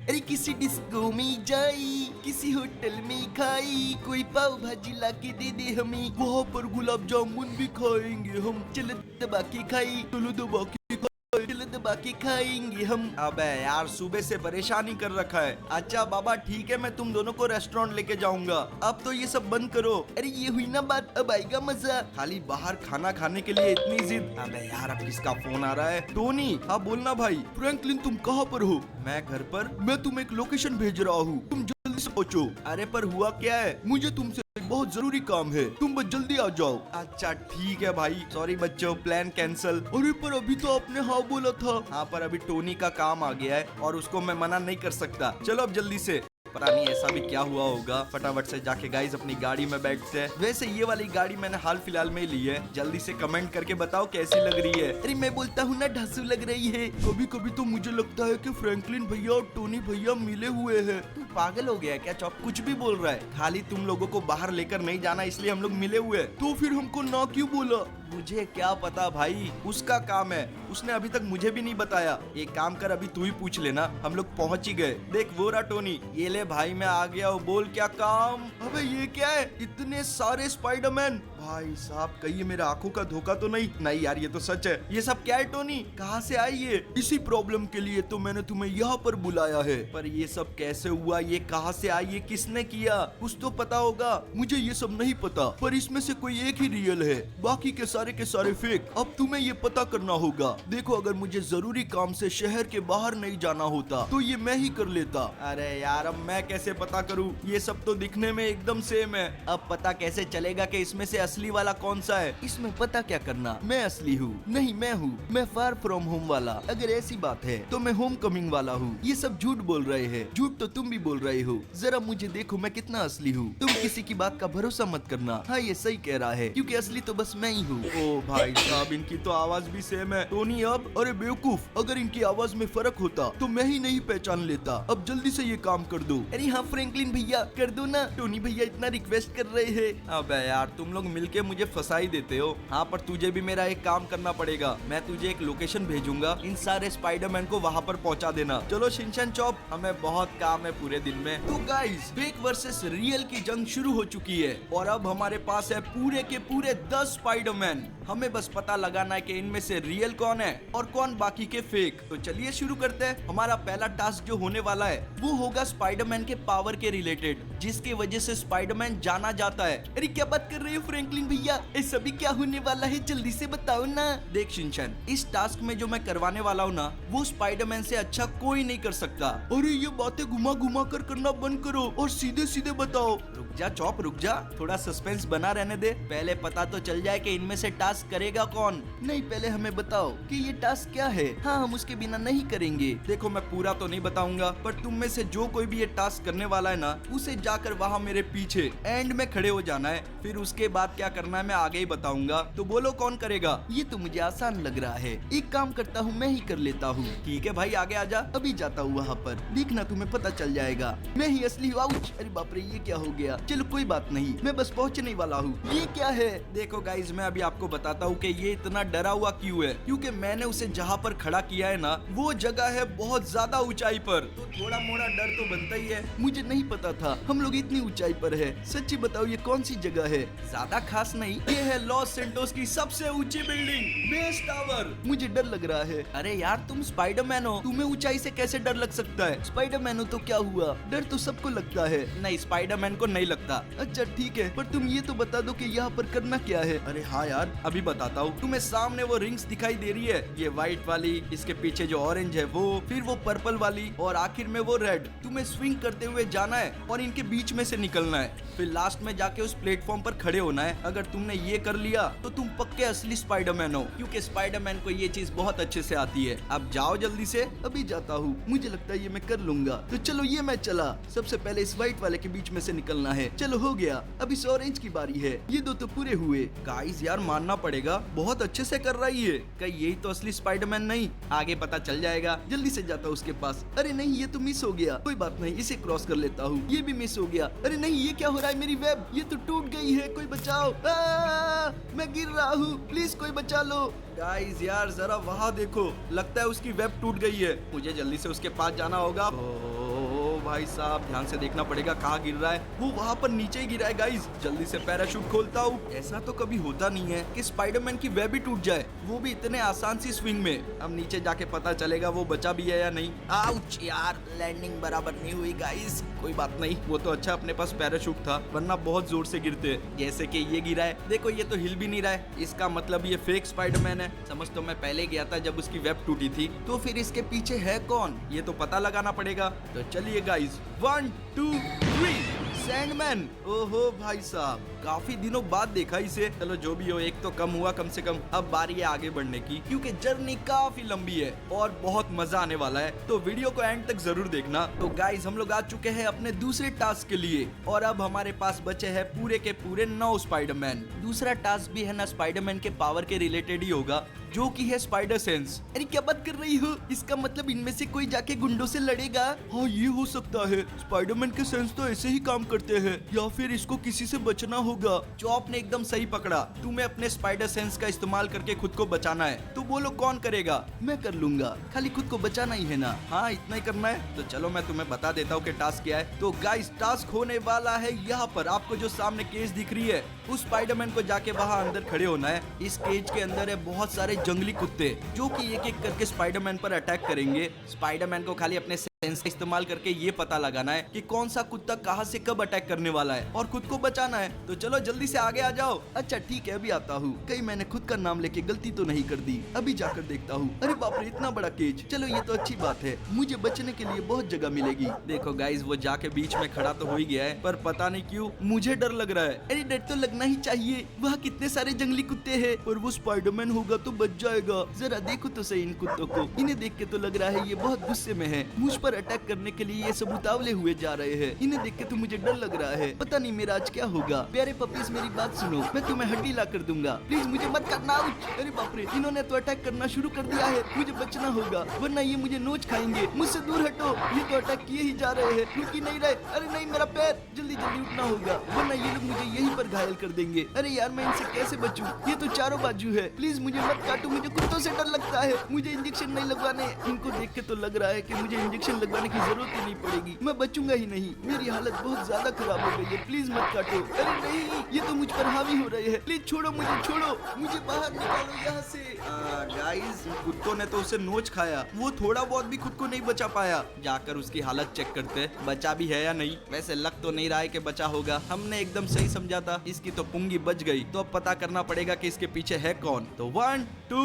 अरे किसी डिस्को में जाई, किसी होटल में खाई, कोई पाव भाजी ला के दे दे हमें, वहाँ पर गुलाब जामुन भी खाएंगे हम। चलो दबा के खाई, चलो दबा के खाई, चलो दबा के खाएंगे हम। अबे यार सुबह से परेशानी कर रखा है। अच्छा बाबा ठीक है, मैं तुम दोनों को रेस्टोरेंट लेके जाऊंगा। अब तो ये सब बंद करो। अरे ये हुई ना बात, अब आएगा मजा। खाली बाहर खाना खाने के लिए इतनी जिद। अबे यार अब किसका फोन आ रहा है? टोनी, हाँ बोलना भाई। फ्रैंकलिन तुम कहाँ पर हो? मैं घर पर। मैं तुम्हें एक लोकेशन भेज रहा हूँ, तुम जल्दी से पहुँचो। अरे पर हुआ क्या है? मुझे तुमसे बहुत जरूरी काम है, तुम बस जल्दी आ जाओ। अच्छा ठीक है भाई, सॉरी बच्चों, प्लान कैंसल। अरे पर अभी तो आपने हाँ बोला था। हाँ पर अभी टोनी का काम आ गया है और उसको मैं मना नहीं कर सकता। चलो अब जल्दी से। पता नहीं ऐसा भी क्या हुआ होगा। फटाफट से जाके गाइस अपनी गाड़ी में बैठते हैं। वैसे ये वाली गाड़ी मैंने हाल फिलहाल में ली है। जल्दी से कमेंट करके बताओ कैसी लग रही है। अरे मैं बोलता हूँ ना ढांसू लग रही है। कभी कभी तो मुझे लगता है कि फ्रैंकलिन भैया और टोनी भैया मिले हुए हैं। तू पागल हो गया क्या चौप? कुछ भी बोल रहा है। खाली तुम लोगों को बाहर लेकर नहीं जाना इसलिए हम लोग मिले हुए। तो फिर हमको ना क्यों बोला? मुझे क्या पता भाई, उसका काम है। उसने अभी तक मुझे भी नहीं बताया। एक काम कर, अभी तू ही पूछ लेना। हम लोग पहुंच ही गए। देख वो रहा टोनी। ये ले भाई मैं आ गया हूँ, बोल क्या काम? अबे ये क्या है? इतने सारे स्पाइडरमैन। भाई साहब कहीं मेरे आंखों का धोखा तो नहीं? नहीं यार ये तो सच है। ये सब क्या है टोनी? कहाँ से आई ये? इसी प्रॉब्लम के लिए तो मैंने तुम्हें यहाँ पर बुलाया है। पर ये सब कैसे हुआ? ये कहाँ से आई? ये किसने किया? कुछ तो पता होगा। मुझे ये सब नहीं पता, पर इसमें से कोई एक ही रियल है, बाकी के सारे फेक। अब तुम्हें ये पता करना होगा। देखो अगर मुझे जरूरी काम से शहर के बाहर नहीं जाना होता तो ये मैं ही कर लेता। अरे यार अब मैं कैसे पता करूँ? ये सब तो दिखने में एकदम सेम है। अब पता कैसे चलेगा कि इसमें से असली वाला कौन सा है? इसमें पता क्या करना? मैं असली हूँ? नहीं मैं हूँ, मैं फार फ्रॉम होम वाला। अगर ऐसी बात है तो मैं होम कमिंग वाला हूँ। ये सब झूठ बोल रहे हैं। झूठ तो तुम भी बोल रहे हो। जरा मुझे देखो मैं कितना असली हूँ। तुम किसी की बात का भरोसा मत करना। हाँ ये सही कह रहा है, क्योंकि असली तो बस मैं ही हूँ। ओ भाई साहब इनकी तो आवाज भी सेम है। टोनी अब, अरे बेवकूफ, अगर इनकी आवाज में फर्क होता तो मैं ही नहीं पहचान लेता। अब जल्दी से ये काम कर दो। अरे हाँ फ्रैंकलिन भैया कर दो ना, टोनी भैया इतना रिक्वेस्ट कर रहे हैं। अबे यार तुम लोग मिलके मुझे फंसा ही देते हो। हाँ पर तुझे भी मेरा एक काम करना पड़ेगा। मैं तुझे एक लोकेशन भेजूंगा, इन सारे स्पाइडरमैन को वहाँ पर पहुँचा देना। चलो शिनचैन चॉप, हमें बहुत काम है पूरे दिन में। तो गाइस फेक वर्सेस रियल की जंग शुरू हो चुकी है और अब हमारे पास है पूरे के पूरे 10 स्पाइडरमैन। हमें बस पता लगाना है कि इनमें से रियल कौन है और कौन बाकी के फेक। तो चलिए शुरू करते हैं। हमारा पहला टास्क जो होने वाला है वो होगा स्पाइडरमैन के पावर के रिलेटेड, जिसके वजह से स्पाइडरमैन जाना जाता है। अरे क्या बात कर रहे हो फ्रैंकलिन भैया? ये सभी क्या होने वाला है? जल्दी से बताओ ना। देख शिनचैन, इस टास्क में जो मैं करवाने वाला हूँ ना, वो स्पाइडरमैन से अच्छा कोई नहीं कर सकता। अरे ये बातें घुमा घुमा कर करना बंद करो और सीधे सीधे बताओ। रुक जा चॉप रुक जा, थोड़ा सस्पेंस बना रहने दे। पहले पता तो चल जाए कि इनमें से टास्क करेगा कौन। नहीं पहले हमें बताओ कि ये टास्क क्या है। हाँ हम उसके बिना नहीं करेंगे। देखो मैं पूरा तो नहीं बताऊंगा, पर तुम में से जो कोई भी ये टास्क करने वाला है ना, उसे जाकर वहाँ मेरे पीछे एंड में खड़े हो जाना है। फिर उसके बाद क्या करना है मैं आगे ही बताऊंगा। तो बोलो कौन करेगा? ये तो मुझे आसान लग रहा है। एक काम करता हूँ मैं ही कर लेता हूँ। ठीक है भाई आगे आजा, अभी जाता हूँ वहाँ पर, देखना तुम्हें पता चल जाएगा मैं ही असली हूँ। आउच! अरे बाप रे ये क्या हो गया? चलो कोई बात नहीं, मैं बस पहुँचने वाला हूँ। ये क्या है? देखो गाइज मैं अभी आपको बताता हूँ कि ये इतना डरा हुआ क्यों है। क्योंकि मैंने उसे जहाँ पर खड़ा किया है ना, वो जगह है बहुत ज्यादा ऊंचाई पर, तो थोड़ा मोड़ा डर तो बनता ही है। मुझे नहीं पता था हम लोग इतनी ऊंचाई पर है। सच्ची बताओ ये कौन सी जगह है? ज्यादा खास नहीं, ये है लॉस सेंटोस की सबसे ऊंची बिल्डिंग, बेस टावर। मुझे डर लग रहा है। अरे यार तुम स्पाइडरमैन हो, तुम्हें ऊंचाई से कैसे डर लग सकता है? स्पाइडरमैन हो तो क्या हुआ, डर तो सबको लगता है। नहीं स्पाइडरमैन को नहीं लगता। अच्छा ठीक है, पर तुम ये तो बता दो कि यहाँ पर करना क्या है। अरे हाँ यार अभी बताता हूँ। तुम्हें सामने वो रिंग्स दिखाई दे रही है, ये व्हाइट वाली, इसके पीछे जो ऑरेंज है वो, फिर वो पर्पल वाली और आखिर में वो रेड। तुम्हें स्विंग करते हुए जाना है और इनके बीच में से निकलना है। फिर लास्ट में जाके उस प्लेटफॉर्म पर खड़े होना है। अगर तुमने ये कर लिया तो तुम पक्के असली स्पाइडरमैन हो, क्योंकि स्पाइडरमैन को ये चीज बहुत अच्छे से आती है। अब जाओ जल्दी से। अभी जाता हूँ, मुझे लगता है ये मैं कर लूंगा। तो चलो ये मैं चला। सबसे पहले इस व्हाइट वाले के बीच में से निकलना है। चलो हो गया। अब इस ऑरेंज की बारी है। ये दो तो पूरे हुए। गाइस यार मानना पड़ेगा, बहुत अच्छे से कर रही है। कहीं यही तो असली स्पाइडरमैन नहीं? आगे पता चल जाएगा। जल्दी से जाता हूँ उसके पास। अरे नहीं ये तो मिस हो गया। कोई बात नहीं, इसे क्रॉस कर लेता हूँ। ये भी मिस हो गया। अरे नहीं ये क्या हो रहा है? मेरी वेब ये तो टूट गई है। कोई बचाओ, मैं गिर रहा हूँ, प्लीज कोई बचा लो। गाइस यार जरा वहाँ देखो, लगता है उसकी वेब टूट गई है। मुझे जल्दी से उसके पास जाना होगा। भाई साहब ध्यान से देखना पड़ेगा कहाँ गिर रहा है। वो वहाँ पर नीचे ही गिरा है गाइस। जल्दी से पैराशूट खोलता हूँ। ऐसा तो कभी होता नहीं है कि स्पाइडरमैन की वेब ही टूट जाए, वो भी इतने आसान सी स्विंग में। अब नीचे जाके पता चलेगा वो बचा भी है या नहीं। आउच यार, लैंडिंग बराबर नहीं हुई गाइस। कोई बात नहीं, वो तो अच्छा अपने पास पैराशूट था, वरना बहुत जोर से गिरते। जैसे कि ये गिरा है, देखो ये तो हिल भी नहीं रहा है, इसका मतलब ये फेक स्पाइडरमैन है। समझ तो मैं पहले गया था जब उसकी वेब टूटी थी। तो फिर इसके पीछे है कौन, ये तो पता लगाना पड़ेगा। तो चलिए गाइस, 1 2 3 सैंडमैन। ओहो भाई साहब, काफी दिनों बाद देखा इसे। चलो जो भी हो, एक तो कम हुआ कम से कम। अब बारी है आगे बढ़ने की, क्योंकि जर्नी काफी लंबी है और बहुत मजा आने वाला है। तो वीडियो को एंड तक जरूर देखना। तो गाइस, हम लोग आ चुके हैं अपने दूसरे टास्क के लिए और अब हमारे पास बचे हैं पूरे के पूरे 9 स्पाइडरमैन। दूसरा टास्क भी है ना स्पाइडरमैन के पावर के रिलेटेड ही होगा, जो कि है स्पाइडर सेंस। अरे क्या बात कर रही हो, इसका मतलब इनमें से कोई जाके गुंडों से लड़ेगा। हाँ ये हो सकता है, स्पाइडरमैन के सेंस तो ऐसे ही काम करते हैं, या फिर इसको किसी से बचना होगा। चॉप ने एकदम सही पकड़ा, तुम्हें अपने स्पाइडर सेंस का इस्तेमाल करके खुद को बचाना है। तो बोलो कौन करेगा? मैं कर लूंगा, खाली खुद को बचाना ही है ना। हाँ इतना ही करना है। तो चलो मैं तुम्हें बता देता हूँ कि टास्क क्या है। तो गाइस, टास्क होने वाला है यहाँ पर, आपको जो सामने केज दिख रही है, उस स्पाइडरमैन को जाके वहाँ अंदर खड़े होना है। इस केज के अंदर है बहुत सारे जंगली कुत्ते, जो कि एक एक करके स्पाइडरमैन पर अटैक करेंगे। स्पाइडरमैन को खाली अपने सेंस का इस्तेमाल करके ये पता लगाना है कि कौन सा कुत्ता कहाँ से कब अटैक करने वाला है और खुद को बचाना है। तो चलो जल्दी से आगे आ जाओ। अच्छा ठीक है, अभी आता हूँ। कहीं मैंने खुद का नाम लेके गलती तो नहीं कर दी? अभी जाकर देखता हूँ। अरे बाप रे, इतना बड़ा केज। चलो ये तो अच्छी बात है, मुझे बचने के लिए बहुत जगह मिलेगी। देखो गाइस, वो जाके बीच में खड़ा तो हो ही गया है, पर पता नहीं क्यों मुझे डर लग रहा है। अरे डर तो लगना ही चाहिए, वहाँ कितने सारे जंगली कुत्ते हैं, और वो स्पाइडरमैन होगा तो बच जाएगा। जरा देखो तो सही इन कुत्तों को, इन्हें देख के तो लग रहा है ये बहुत गुस्से में है। मुझ पर अटैक करने के लिए ये सब उतावले हुए जा रहे हैं। इन्हें देख के तो मुझे डर लग रहा है, पता नहीं मेरा आज क्या होगा। प्यारे पपीज मेरी बात सुनो, मैं तुम्हें हड्डी ला कर दूंगा, प्लीज मुझे मत करना। अरे बाप रे, इन्होंने तो अटैक करना शुरू कर दिया है, मुझे बचना होगा वरना ये मुझे नोच खाएंगे। मुझसे दूर हटो, ये तो अटैक किए ही जा रहे हैं, रुक ही नहीं रहे। अरे नहीं, मेरा पैर, जल्दी जल्दी उठना होगा वरना ये लोग मुझे यहीं पर घायल कर देंगे। अरे यार मैं इनसे कैसे बचूं, ये तो चारों बाजू है। प्लीज मुझे मत काटो, मुझे कुत्तों से डर लगता है। मुझे इंजेक्शन नहीं लगवाने। इनको देख के तो लग रहा है कि मुझे इंजेक्शन लगवाने की जरूरत ही नहीं पड़ेगी, मैं बचूंगा ही नहीं। मेरी हालत बहुत ज्यादा खराब हो गई है, प्लीज मत काटो। अरे नहीं, ये तो मुझ पर हावी हो रहे हैं, प्लीज छोड़ो मुझे, छोड़ो मुझे, बाहर निकालो यहाँ से। गाइस, कुत्तों ने तो उसे नोच खाया, वो थोड़ा बहुत भी खुद को नहीं बचा पाया। जाकर उसकी हालत चेक करते, बचा भी है या नहीं। वैसे लग तो नहीं रहा है कि बचा होगा, हमने एकदम सही समझा था। इसकी तो पुंगी बच गई। तो अब पता करना पड़ेगा कि इसके पीछे है कौन। तो 1 2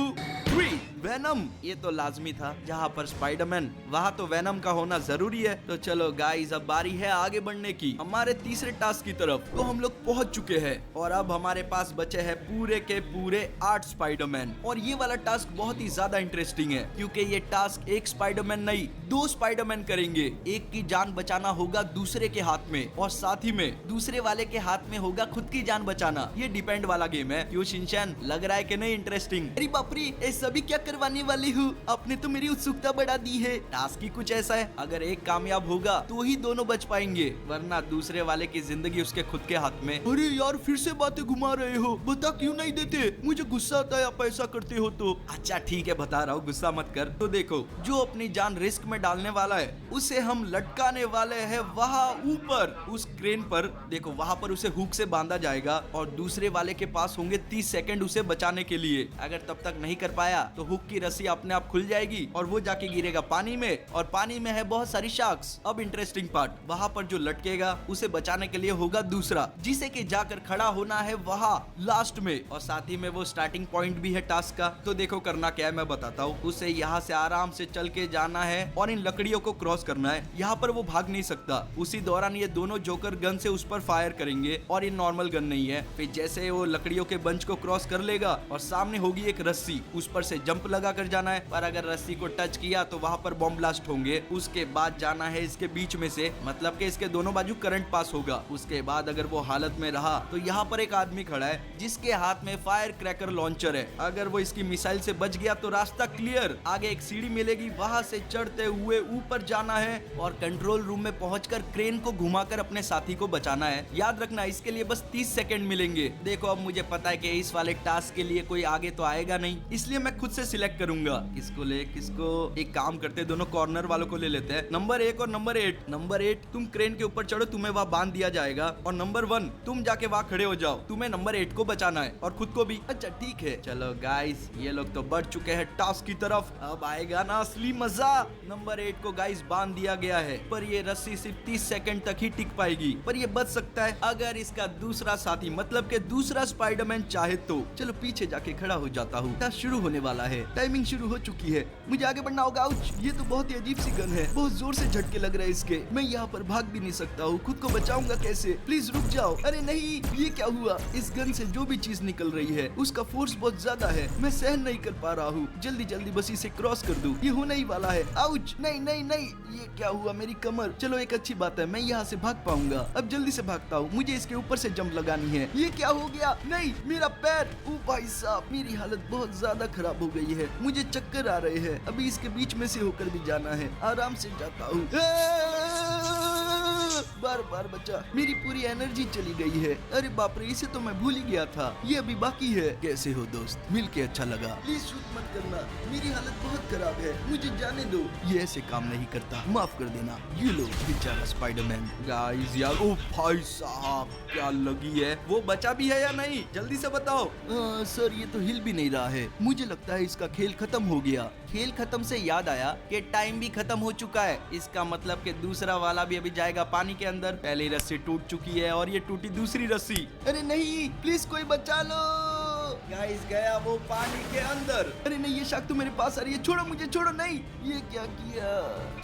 3 वेनम। ये तो लाजमी था, जहाँ पर स्पाइडरमैन वहाँ तो वेनम का होना जरूरी है। तो चलो गाइस, अब बारी है आगे बढ़ने की, हमारे तीसरे टास्क की तरफ। तो हम लोग पहुंच चुके हैं और अब हमारे पास बचे हैं पूरे के पूरे 8 स्पाइडरमैन। और ये वाला टास्क बहुत ही ज्यादा इंटरेस्टिंग है, क्योंकि ये टास्क एक स्पाइडरमैन नहीं, 2 स्पाइडरमैन करेंगे। एक की जान बचाना होगा दूसरे के हाथ में, और साथ ही में दूसरे वाले के हाथ में होगा खुद की जान बचाना। ये डिपेंड वाला गेम है। क्यों शिनचैन, लग रहा है कि नहीं इंटरेस्टिंग? अरे बाप रे, ऐसा भी क्या करवाने वाली हूँ, आपने तो मेरी उत्सुकता बढ़ा दी है। टास्क ही कुछ ऐसा है, अगर एक कामयाब होगा तो ही दोनों बच पाएंगे, वरना दूसरे वाले की जिंदगी उसके खुद के हाथ में। अरे यार, फिर से बातें घुमा रहे हो, बता क्यों नहीं देते? मुझे गुस्सा आता है आप ऐसा करते हो तो। अच्छा ठीक है, बता रहा हूँ, गुस्सा मत कर। तो देखो, जो अपनी जान रिस्क में डालने वाला है उसे हम लटकाने वाले हैं वहाँ ऊपर उस क्रेन पर। देखो वहाँ पर उसे हुक से बांधा जाएगा और दूसरे वाले के पास होंगे 30 सेकंड उसे बचाने के लिए। अगर तब तक नहीं कर पाया तो हुक की रस्सी अपने आप खुल जाएगी और वो जाके गिरेगा पानी में, और पानी में है बहुत सारी शार्क्स। अब इंटरेस्टिंग पार्ट, वहाँ पर जो लटकेगा उसे बचाने के लिए होगा दूसरा, जिसे कि जाकर खड़ा होना है वहाँ लास्ट में, और साथ ही में वो स्टार्टिंग पॉइंट भी है टास्क का। तो देखो करना क्या है मैं बताता हूँ। उसे यहाँ से आराम से चल के जाना है और इन लकड़ियों को क्रॉस करना है। यहाँ पर वो भाग नहीं सकता। उसी दौरान ये दोनों जोकर गन से उस पर फायर करेंगे, और ये नॉर्मल गन नहीं है। फिर जैसे वो लकड़ियों के बंच को क्रॉस कर लेगा और सामने होगी एक रस्सी, उस पर से जंप लगा कर जाना है। पर अगर रस्सी को टच किया तो वहाँ पर बॉम्ब ब्लास्ट होंगे। उसके बाद जाना है इसके बीच में से, मतलब कि इसके दोनों बाजू करंट पास होगा। उसके बाद अगर वो हालत में रहा तो यहाँ पर एक आदमी खड़ा है जिसके हाथ में फायर क्रैकर लॉन्चर है। अगर वो इसकी मिसाइल से बच गया तो रास्ता क्लियर। आगे एक सीढ़ी मिलेगी, वहाँ से चढ़ते हुए ऊपर जाना है और कंट्रोल रूम में पहुंचकर क्रेन को घुमाकर अपने साथी को बचाना है। याद रखना, इसके लिए बस 30 सेकंड मिलेंगे। देखो अब मुझे पता है कि इस वाले टास्क के लिए कोई आगे तो आएगा नहीं, इसलिए मैं खुद से सिलेक्ट करूंगा। किसको एक काम करते हैं, दोनों कॉर्नर वालों को ले लेते हैं, नंबर 1 और नंबर 8। नंबर 8 तुम क्रेन के ऊपर चढ़ो, तुम्हें वहाँ बांध दिया जाएगा, और नंबर 1 तुम जाके वहाँ खड़े हो जाओ, तुम्हें नंबर 8 को बचाना है और खुद को भी। अच्छा ठीक है, चलो गाइस ये लोग तो बढ़ चुके हैं टास्क की तरफ, अब आएगा ना असली मजा। नंबर 8 को गाइस बांध दिया गया है, पर ये रस्सी सिर्फ 30 सेकंड तक ही टिक पाएगी, पर ये बच सकता है अगर इसका दूसरा साथी मतलब के दूसरा स्पाइडरमैन चाहे तो। चलो पीछे जाके खड़ा हो जाता हूँ, टास्क शुरू होने वाला है, टाइमिंग शुरू हो चुकी है, मुझे आगे बढ़ना होगा। आउच, ये तो बहुत ही अजीब सी गन है, बहुत जोर से झटके लग रहे हैं इसके, मैं यहाँ पर भाग भी नहीं सकता हूँ, खुद को बचाऊंगा कैसे? प्लीज रुक जाओ। अरे नहीं, ये क्या हुआ? इस गन से जो भी चीज निकल रही है उसका फोर्स बहुत ज्यादा है, मैं सहन नहीं कर पा रहा हूँ, जल्दी जल्दी बस इसे क्रॉस कर दूं, ये होने ही वाला है। आउच, नहीं नहीं नहीं, ये क्या हुआ मेरी कमर? चलो एक अच्छी बात है, मैं यहाँ से भाग पाऊंगा, अब जल्दी से भागता हूँ, मुझे इसके ऊपर से जंप लगानी है। ये क्या हो गया? नहीं, मेरा पैर, ओ भाई साहब, मेरी हालत बहुत ज्यादा खराब हो गई है, मुझे चक्कर आ रहे हैं, अभी इसके बीच में से होकर भी जाना है, आराम से जाता हूँ। बार बार बचा, मेरी पूरी एनर्जी चली गई है, अरे बाप रे, इसे तो मैं भूल ही गया था, ये अभी बाकी है। कैसे हो दोस्त, मिलके अच्छा लगा, प्लीज शूट मत करना, मेरी हालत बहुत खराब है, मुझे जाने दो, ये ऐसे काम नहीं करता, माफ कर देना। ये लो बेचारा स्पाइडरमैन। गाइस यार, ओ भाई साहब क्या लगी है, वो बचा भी है या नहीं, जल्दी से बताओ। सर ये तो हिल भी नहीं रहा है, मुझे लगता है इसका खेल खत्म हो गया। खेल खत्म से याद आया कि टाइम भी खत्म हो चुका है, इसका मतलब कि दूसरा वाला भी अभी जाएगा पानी के अंदर। पहली रस्सी टूट चुकी है और ये टूटी दूसरी रस्सी। अरे नहीं, प्लीज कोई बचा लो। गाइस गया वो पानी के अंदर। अरे नहीं, ये शार्क तो मेरे पास आ रही है, छोड़ो मुझे, छोड़ो। नहीं, ये क्या किया?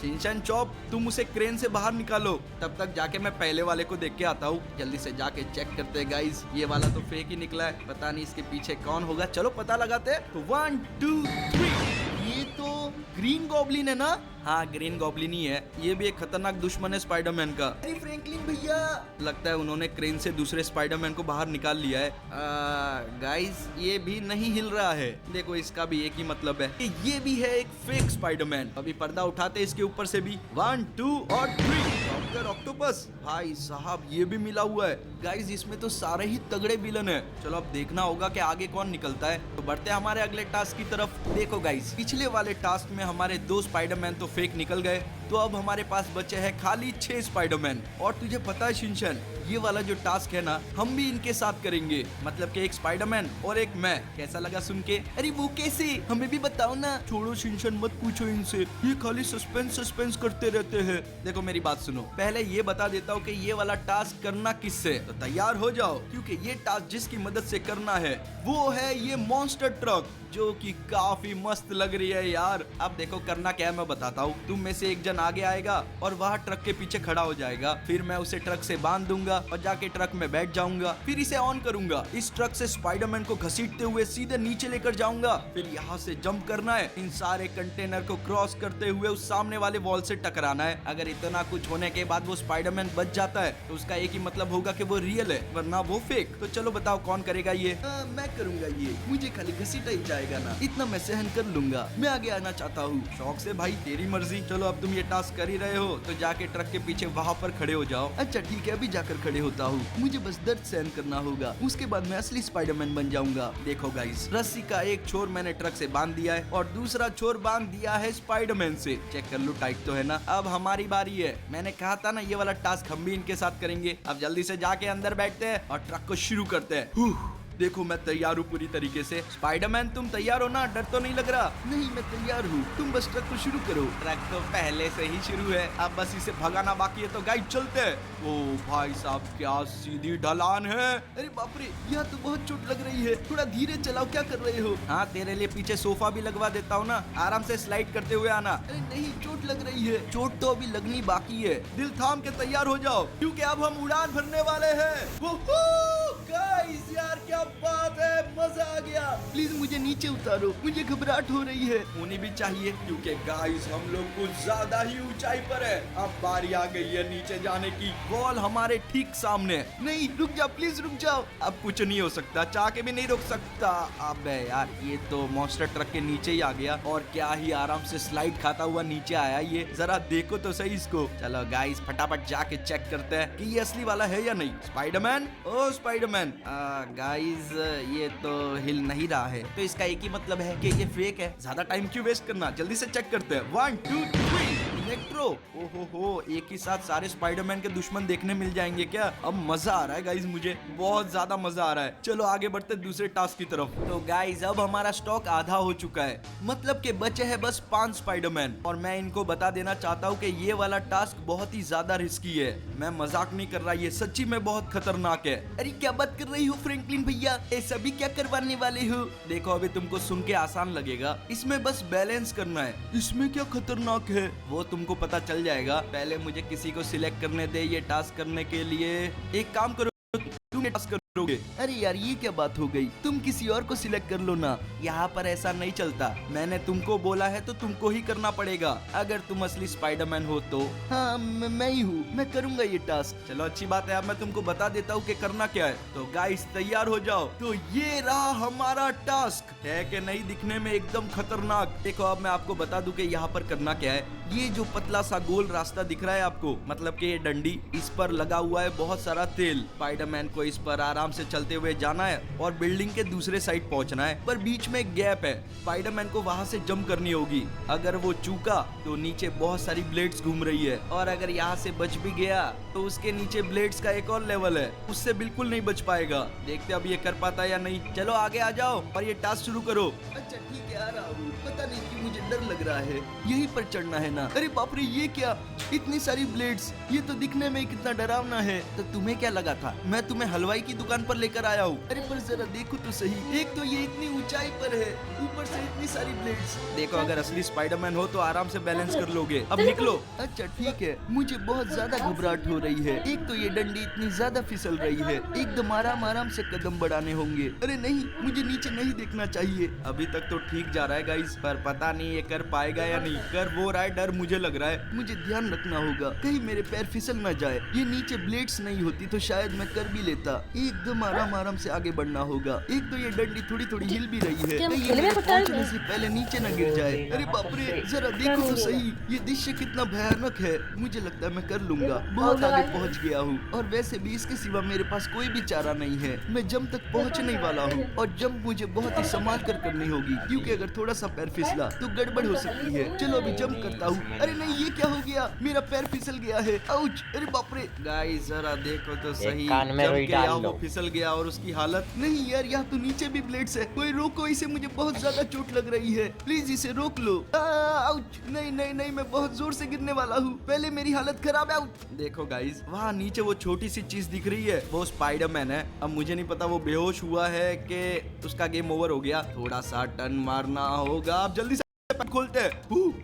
शिनचैन चॉप, तुम उसे क्रेन से बाहर निकालो, तब तक जाके मैं पहले वाले को देख के आता हूँ। जल्दी से जाके चेक करते हैं गाइस, ये वाला तो फेक ही निकला है, पता नहीं इसके पीछे कौन होगा, चलो पता लगाते हैं। तो 1 2 3, ये तो ग्रीन गॉब्लिन है ना? हाँ ग्रीन गॉब्लिन ही है, ये भी एक खतरनाक दुश्मन है स्पाइडरमैन का। अरे फ्रैंकलिन भैया, लगता है उन्होंने क्रेन से दूसरे स्पाइडरमैन को बाहर निकाल लिया है। गाइस ये भी नहीं हिल रहा है, देखो इसका भी एक ही मतलब है कि ये भी है एक फेक स्पाइडरमैन। अभी पर्दा उठाते इसके ऊपर से भी। 1 2 और 3, डॉक्टर ऑक्टोपस। भाई साहब ये भी मिला हुआ है। गाइस इसमें तो सारे ही तगड़े विलन है, चलो अब देखना होगा कि आगे कौन निकलता है। तो बढ़ते हैं हमारे अगले टास्क की तरफ। देखो गाइस, पिछले वाले टास्क में हमारे 2 स्पाइडरमैन तो फेक निकल गए, तो अब हमारे पास बचे हैं खाली 6 स्पाइडरमैन। और तुझे पता है शिनचैन, ये वाला जो टास्क है ना, हम भी इनके साथ करेंगे, मतलब कि एक स्पाइडरमैन और एक मैं। कैसा लगा सुन के? अरे वो कैसे, हमें भी बताओ ना। छोड़ो शिनचैन, मत पूछो इनसे, ये खाली सस्पेंस करते रहते हैं। देखो मेरी बात सुनो, पहले ये बता देता हूँ कि ये वाला टास्क करना किससे, तो तैयार हो जाओ, क्योंकि ये टास्क जिसकी मदद से करना है वो है ये मॉन्स्टर ट्रक, जो कि काफी मस्त लग रही है यार। अब देखो करना क्या है मैं बताता हूँ। तुम में से एक जन आगे आएगा और वह ट्रक के पीछे खड़ा हो जाएगा, फिर मैं उसे ट्रक से बांध दूंगा और जाके ट्रक में बैठ जाऊंगा, फिर इसे ऑन करूंगा, इस ट्रक से स्पाइडरमैन को घसीटते हुए सीधे नीचे लेकर जाऊंगा, फिर यहाँ से जंप करना है, इन सारे कंटेनर को क्रॉस करते हुए उस सामने वाले वॉल से टकराना है। अगर इतना कुछ होने के बाद वो स्पाइडरमैन बच जाता है तो उसका एक ही मतलब होगा कि वो रियल है, वरना वो फेक। तो चलो बताओ कौन करेगा ये? मैं करूंगा ये, मुझे खाली घसीटा ही जाएगा ना, इतना मैं सहन कर लूंगा, मैं आगे आना चाहता हूँ। शौक से भाई, तेरी मर्जी। चलो अब तुम ये टास्क कर ही रहे हो तो जाके ट्रक के पीछे वहाँ पर खड़े हो जाओ। अच्छा ठीक है, अभी जाकर खड़े होता हूँ, मुझे बस दर्द सहन करना होगा, उसके बाद मैं असली स्पाइडरमैन बन जाऊंगा। देखो गाइस, रस्सी का एक छोर मैंने ट्रक से बांध दिया है और दूसरा छोर बांध दिया है स्पाइडरमैन से। चेक कर लो टाइट तो है ना। अब हमारी बारी है, मैंने कहा था ना ये वाला टास्क हम भी इनके साथ करेंगे। अब जल्दी से जाके अंदर बैठते हैं और ट्रक को शुरू करते हैं। देखो मैं तैयार हूँ पूरी तरीके से। स्पाइडरमैन तुम तैयार हो ना? डर तो नहीं लग रहा? नहीं मैं तैयार हूँ, तुम बस ट्रक को शुरू करो। ट्रक तो पहले से ही शुरू है, अब बस इसे भगाना बाकी है, तो गाइड चलते हैं। ओ भाई साहब क्या सीधी ढलान है। अरे बाप रे, यहाँ तो बहुत चोट लग रही है, थोड़ा धीरे चलाओ, क्या कर रहे हो? हाँ तेरे लिए पीछे सोफा भी लगवा देता हूँ ना, आराम से स्लाइड करते हुए आना। अरे नहीं, चोट लग रही है। चोट तो अभी लगनी बाकी है, दिल थाम के तैयार हो जाओ, क्योंकि अब हम उड़ान भरने वाले हैं। गाइस यार क्या बात है, मजा आ गया। प्लीज मुझे नीचे उतारो, मुझे घबराहट हो रही है। होनी भी चाहिए, क्योंकि गाइस हम लोग कुछ ज्यादा ही ऊंचाई पर है। अब बारी आ गई है नीचे जाने की, वॉल हमारे ठीक सामने। नहीं रुक जाओ, प्लीज रुक जाओ। अब कुछ नहीं हो सकता, चाह के भी नहीं रुक सकता। अबे यार, ये तो मॉन्स्टर ट्रक के नीचे ही आ गया और क्या ही आराम से स्लाइड खाता हुआ नीचे आया ये। जरा देखो तो सही इसको। चलो गाइस फटाफट जाके चेक करते हैं कि ये असली वाला है या नहीं। स्पाइडरमैन, ओ स्पाइडरमैन, गाइस ये तो हिल नहीं रहा है, तो इसका एक ही मतलब है कि ये फेक है। ज्यादा टाइम क्यों वेस्ट करना, जल्दी से चेक करते हैं। 1 2 3 इलेक्ट्रो। ओहो, एक ही साथ सारे स्पाइडरमैन के दुश्मन देखने मिल जाएंगे क्या? अब मजा आ रहा है गाइस, मुझे बहुत ज्यादा मजा आ रहा है। चलो आगे बढ़ते दूसरे टास्क की तरफ। तो गाइस अब हमारा स्टॉक आधा हो चुका है, मतलब कि बचे हैं बस 5 स्पाइडरमैन। और मैं इनको बता देना चाहता हूँ कि ये वाला टास्क बहुत ही ज्यादा रिस्की है। मैं मजाक नहीं कर रहा, ये सच्ची में बहुत खतरनाक है। अरे क्या बात कर रही हो फ्रैंकलिन भैया, ऐसा भी क्या करवाने वाले हो? देखो अभी तुमको सुन के आसान लगेगा, इसमें बस बैलेंस करना है। इसमें क्या खतरनाक है वो तुमको पता चल जाएगा। पहले मुझे किसी को सिलेक्ट करने दे ये टास्क करने के लिए। एक काम करो, तुम टास्क करोगे। अरे यार ये क्या बात हो गई, तुम किसी और को सिलेक्ट कर लो ना। यहाँ पर ऐसा नहीं चलता, मैंने तुमको बोला है तो तुमको ही करना पड़ेगा, अगर तुम असली स्पाइडरमैन हो तो। हाँ मैं ही हूँ, मैं करूँगा ये टास्क। चलो अच्छी बात है, अब मैं तुमको बता देता हूँ कि करना क्या है। तो गाइस तैयार हो जाओ। तो ये रहा हमारा टास्क, है कि नहीं दिखने में एकदम खतरनाक। देखो अब मैं आपको बता दूं कि यहाँ पर करना क्या है। ये जो पतला सा गोल रास्ता दिख रहा है आपको, मतलब कि ये डंडी, इस पर लगा हुआ है बहुत सारा तेल। स्पाइडरमैन को इस पर आराम से चलते हुए जाना है और बिल्डिंग के दूसरे साइड पहुंचना है, पर बीच में एक गैप है। स्पाइडरमैन को वहां से जंप करनी होगी। अगर वो चूका तो नीचे बहुत सारी ब्लेड्स घूम रही है, और अगर यहाँ से बच भी गया तो उसके नीचे ब्लेड्स का एक और लेवल है, उससे बिल्कुल नहीं बच पाएगा। देखते अब ये कर पाता है या नहीं। चलो आगे आ जाओ और ये टास्क शुरू करो। अच्छा ठीक है आ रहा हूँ, पता नहीं क्यों मुझे डर लग रहा है। यहीं पर चढ़ना है ना? अरे बाप रे ये क्या, इतनी सारी ब्लेड्स, ये तो दिखने में कितना डरावना है। तो तुम्हें क्या लगा था मैं तुम्हें हलवाई की दुकान पर लेकर आया हूँ? अरे पर जरा देखो तो सही, एक तो ये इतनी ऊंचाई पर है, ऊपर से इतनी सारी ब्लेड्स। देखो अगर असली स्पाइडरमैन हो तो आराम से बैलेंस कर लोगे। अब निकलो। अच्छा ठीक है, मुझे बहुत ज्यादा घबराहट हो रही है। एक तो ये डंडी इतनी ज्यादा फिसल रही है, एकदम आराम आराम से कदम बढ़ाने होंगे। अरे नहीं, मुझे नीचे नहीं देखना चाहिए। अभी तक तो ठीक जा रहा है गाइस, पर पता नहीं ये कर पाएगा या नहीं। कर वो रहा है, डर मुझे लग रहा है। मुझे ध्यान रखना होगा कहीं मेरे पैर फिसल ना जाए। ये नीचे ब्लेड्स नहीं होती तो शायद मैं कर भी लेता। एकदम आराम आराम से आगे बढ़ना होगा। एक तो ये डंडी थोड़ी थोड़ी हिल भी रही है, कहीं ये मेरे पहुंचने से पहले नीचे न गिर जाए। अरे बाप रे जरा देखो तो सही, ये दृश्य कितना भयानक है। मुझे लगता है मैं कर लूंगा, बहुत आगे पहुंच गया हूँ। और वैसे भी इसके सिवा मेरे पास कोई भी चारा नहीं है। मैं जंप तक पहुंचने वाला हूँ, और जंप मुझे बहुत ही संभाल कर करनी होगी, क्योंकि अगर थोड़ा सा पैर फिसला तो गड़बड़ हो सकती है। चलो अभी जंप करता हूँ। अरे नहीं ये क्या हो गया, मेरा पैर फिसल गया है। आउच, अरे बाप रे। गाइस जरा देखो तो सही, वो फिसल गया और उसकी हालत। नहीं यार यहाँ तो नीचे भी ब्लेड्स है, कोई रोको इसे, मुझे बहुत ज्यादा चोट लग रही है, प्लीज इसे रोक लो। आउच, नहीं नहीं नहीं, मैं बहुत जोर से गिरने वाला हूँ, पहले मेरी हालत खराब है। देखो गाइस वहाँ नीचे वो छोटी सी चीज दिख रही है, वो स्पाइडरमैन है। अब मुझे नहीं पता वो बेहोश हुआ है कि उसका गेम ओवर हो गया। थोड़ा सा टर्न मारना होगा, आप जल्दी से खोलते हैं।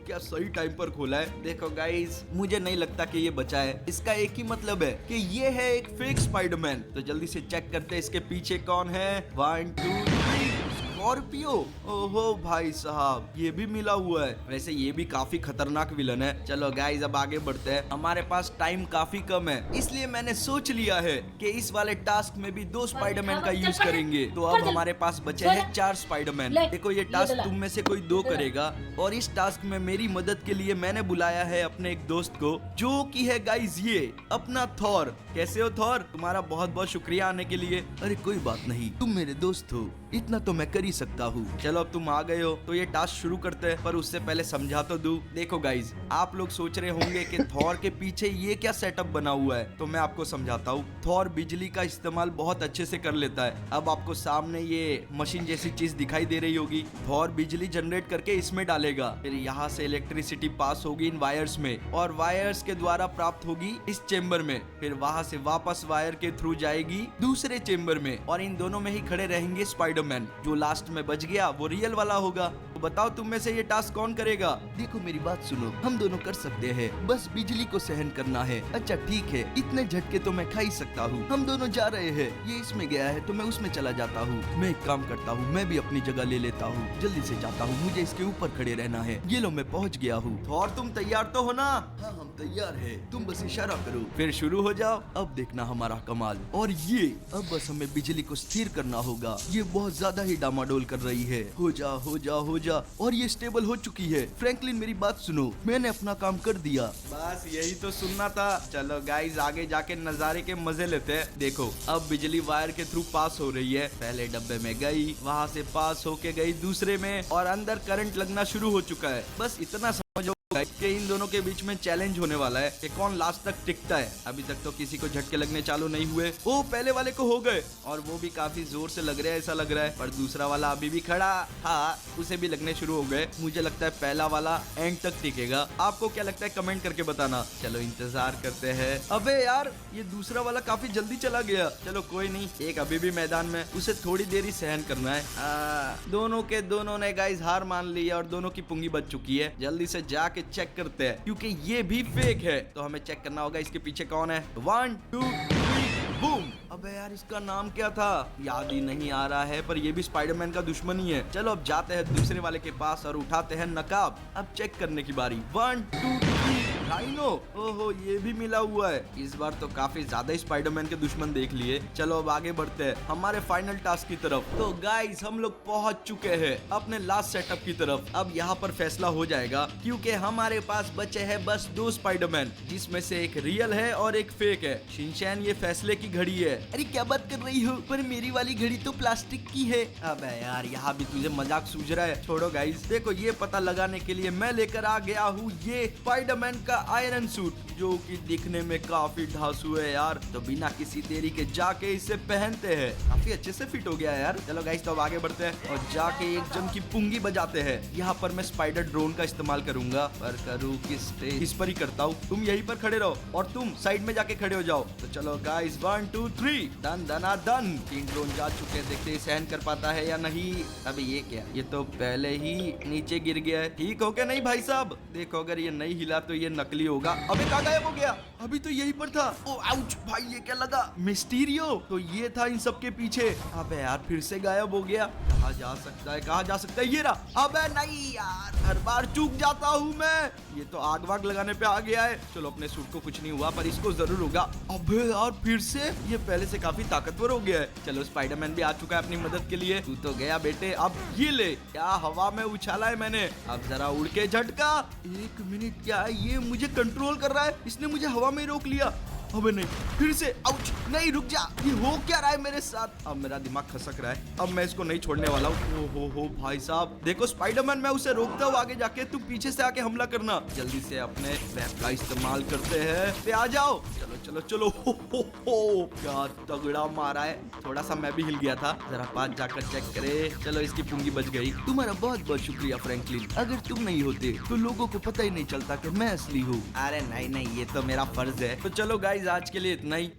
क्या सही टाइम पर खोला है। देखो गाइस मुझे नहीं लगता कि ये बचा है, इसका एक ही मतलब है कि ये है एक फेक स्पाइडरमैन। तो जल्दी से चेक करते हैं इसके पीछे कौन है। 1 2 3 स्कॉर्पियो। ओहो भाई साहब ये भी मिला हुआ है। वैसे ये भी काफी खतरनाक विलन है। चलो गाइस अब आगे बढ़ते हैं, हमारे पास टाइम काफी कम है, इसलिए मैंने सोच लिया है कि इस वाले टास्क में भी 2 स्पाइडरमैन का यूज करेंगे। तो अब हमारे पास बचे हैं 4 स्पाइडरमैन। देखो ये टास्क तुम में से कोई 2 करेगा, और इस टास्क में मेरी मदद के लिए मैंने बुलाया है अपने एक दोस्त को, जो कि है गाइस ये अपना थॉर। कैसे हो थॉर? तुम्हारा बहुत बहुत शुक्रिया आने के लिए। अरे कोई बात नहीं, तुम मेरे दोस्त हो, इतना तो मैं कर ही सकता हूँ। चलो अब तुम आ गए हो तो ये टास्क शुरू करते हैं, पर उससे पहले समझा तो दूं। देखो गाइस आप लोग सोच रहे होंगे कि थॉर के पीछे ये क्या सेटअप बना हुआ है, तो मैं आपको समझाता हूँ। थॉर बिजली का इस्तेमाल बहुत अच्छे से कर लेता है। अब आपको सामने ये मशीन जैसी चीज दिखाई दे रही होगी, थॉर बिजली जनरेट करके इसमें डालेगा, फिर यहाँ से इलेक्ट्रिसिटी पास होगी इन वायर्स में, और वायर्स के द्वारा प्राप्त होगी इस चेम्बर में, फिर वहाँ से वापस वायर के थ्रू जाएगी दूसरे चेम्बर में, और इन दोनों में ही खड़े रहेंगे स्पाइडरमैन। जो लास्ट में बच गया वो रियल वाला होगा। तो बताओ तुम में से ये टास्क कौन करेगा? देखो मेरी बात सुनो, हम दोनों कर सकते हैं, बस बिजली को सहन करना है। अच्छा ठीक है, इतने झटके तो मैं खा ही सकता हूँ। हम दोनों जा रहे हैं, ये इसमें गया है तो मैं उसमें चला जाता हूँ। मैं एक काम करता हूँ, मैं भी अपनी जगह ले लेता हूँ, जल्दी से जाता हूँ, मुझे इसके ऊपर खड़े रहना है। ये लो मैं पहुँच गया हूँ। और तुम तैयार तो हो ना? हाँ हम तैयार है, तुम बस इशारा करो, फिर शुरू हो जाओ। अब देखना हमारा कमाल। और ये अब बस हमें बिजली को स्थिर करना होगा, ये बहुत ज्यादा ही डामाडोल कर रही है। हो जा हो जा हो जा। और ये स्टेबल हो चुकी है। फ्रैंकलिन मेरी बात सुनो, मैंने अपना काम कर दिया। बस यही तो सुनना था। चलो गाइस आगे जाके नजारे के मजे लेते हैं। देखो अब बिजली वायर के थ्रू पास हो रही है। पहले डब्बे में गई, वहाँ से पास होके गई दूसरे में, और अंदर करंट लगना शुरू हो चुका है। बस इतना समझो कि इन दोनों के बीच में चैलेंज होने वाला है कि कौन लास्ट तक टिकता है। अभी तक तो किसी को झटके लगने चालू नहीं हुए। ओ पहले वाले को हो गए, और वो भी काफी जोर से लग रहा है ऐसा लग रहा है। पर दूसरा वाला अभी भी खड़ा था, उसे भी लगने शुरू हो गए। मुझे लगता है पहला वाला एंड तक टिकेगा। आपको क्या लगता है कमेंट करके बताना। चलो इंतजार करते हैं। अबे यार ये दूसरा वाला काफी जल्दी चला गया। चलो कोई नहीं, एक अभी भी मैदान में, उसे थोड़ी देर ही सहन करना है। दोनों के दोनों ने गाइस हार मान ली है और दोनों की पुंगी बच चुकी है। जल्दी से जाके चेक करते हैं, क्योंकि ये भी फेक है। तो हमें चेक करना होगा इसके पीछे कौन है। 1 2 3 बूम। अबे यार इसका नाम क्या था, याद ही नहीं आ रहा है। पर ये भी स्पाइडरमैन का दुश्मन ही है। चलो अब जाते हैं दूसरे वाले के पास और उठाते हैं नकाब। अब चेक करने की बारी। 1 2 3 राइनो। ओहो ये भी मिला हुआ है। इस बार तो काफी ज्यादा स्पाइडरमैन के दुश्मन देख लिए। चलो अब आगे बढ़ते हैं हमारे फाइनल टास्क की तरफ। तो गाइस हम लोग पहुंच चुके हैं अपने लास्ट सेटअप की तरफ। अब यहाँ पर फैसला हो जाएगा, क्योंकि हमारे पास बचे हैं बस 2 स्पाइडरमैन, जिसमें से एक रियल है और एक फेक है। शिनचैन ये फैसले की घड़ी है। अरे क्या बात कर रही हो, पर मेरी वाली घड़ी तो प्लास्टिक की है। अबे यार यहाँ भी तुझे मजाक सूझ रहा है। छोड़ो गाइस, देखो ये पता लगाने के लिए मैं लेकर आ गया हूँ ये स्पाइडरमैन का आयरन सूट, जो कि दिखने में काफी ढांसू है यार। तो बिना किसी देरी के जाके इसे पहनते हैं। काफी अच्छे से फिट हो गया है यार। चलो गाइस तो अब आगे बढ़ते हैं और जाके एक जन की पुंगी बजाते हैं। यहाँ पर मैं स्पाइडर ड्रोन का इस्तेमाल करूंगा, पर करूँ किस पर ही करता हूँ। तुम यहीं पर खड़े रहो और तुम साइड में जाके खड़े हो जाओ। तो चलो गाइस 1 2 3 डन डना डन। 3 ड्रोन जा चुके हैं, देखते हैं सहन कर पाता है या नहीं। अबे ये क्या, ये तो पहले ही नीचे गिर गया है। ठीक हो क्या नहीं भाई साहब? देखो अगर ये नहीं हिला तो ये नकली होगा। अबे कहाँ गायब हो गया? अभी तो यहीं पर था। ओ आउच भाई, ये क्या लगा? मिस्टीरियो तो ये था इन सब के पीछे। अबे यार फिर से गायब हो गया। कहाँ जा सकता है, कहाँ जा सकता है? ये रहा। अबे नहीं यार, हर बार चूक जाता हूँ मैं। ये तो आग वाग लगाने पे आ गया है। चलो अपने सूट को कुछ नहीं हुआ, पर इसको जरूर होगा। अबे यार फिर से, ये पहले से काफी ताकतवर हो गया है। चलो स्पाइडरमैन भी आ चुका है अपनी मदद के लिए। तू तो गया बेटे, अब ये ले। क्या हवा में उछाला है मैंने, अब जरा उड़ के झटका। 1 मिनट, क्या है ये मुझे कंट्रोल कर रहा है? इसने मुझे हवा में रोक लिया। अबे नहीं, फिर से आउच। नहीं रुक जा, ये हो क्या रहा है मेरे साथ? अब मेरा दिमाग खसक रहा है। अब मैं इसको नहीं छोड़ने वाला हूँ। हो भाई साहब, देखो स्पाइडरमैन मैं उसे रोकता हूँ आगे जाके, तुम पीछे से आके हमला करना। जल्दी से अपने वेब का इस्तेमाल करते हैं। पे आ जाओ। चलो चलो चलो। हो क्या तगड़ा मारा है। थोड़ा सा मैं भी हिल गया था। जरा पास जाकर चेक करे। चलो इसकी पुंगी बच गई। तुम्हारा बहुत बहुत शुक्रिया फ्रैंकलिन। अगर तुम नहीं होते तो लोगों को पता ही नहीं चलता कि मैं असली हूँ। अरे नहीं नहीं, ये तो मेरा फर्ज है। तो चलो गाइस आज के लिए इतना ही।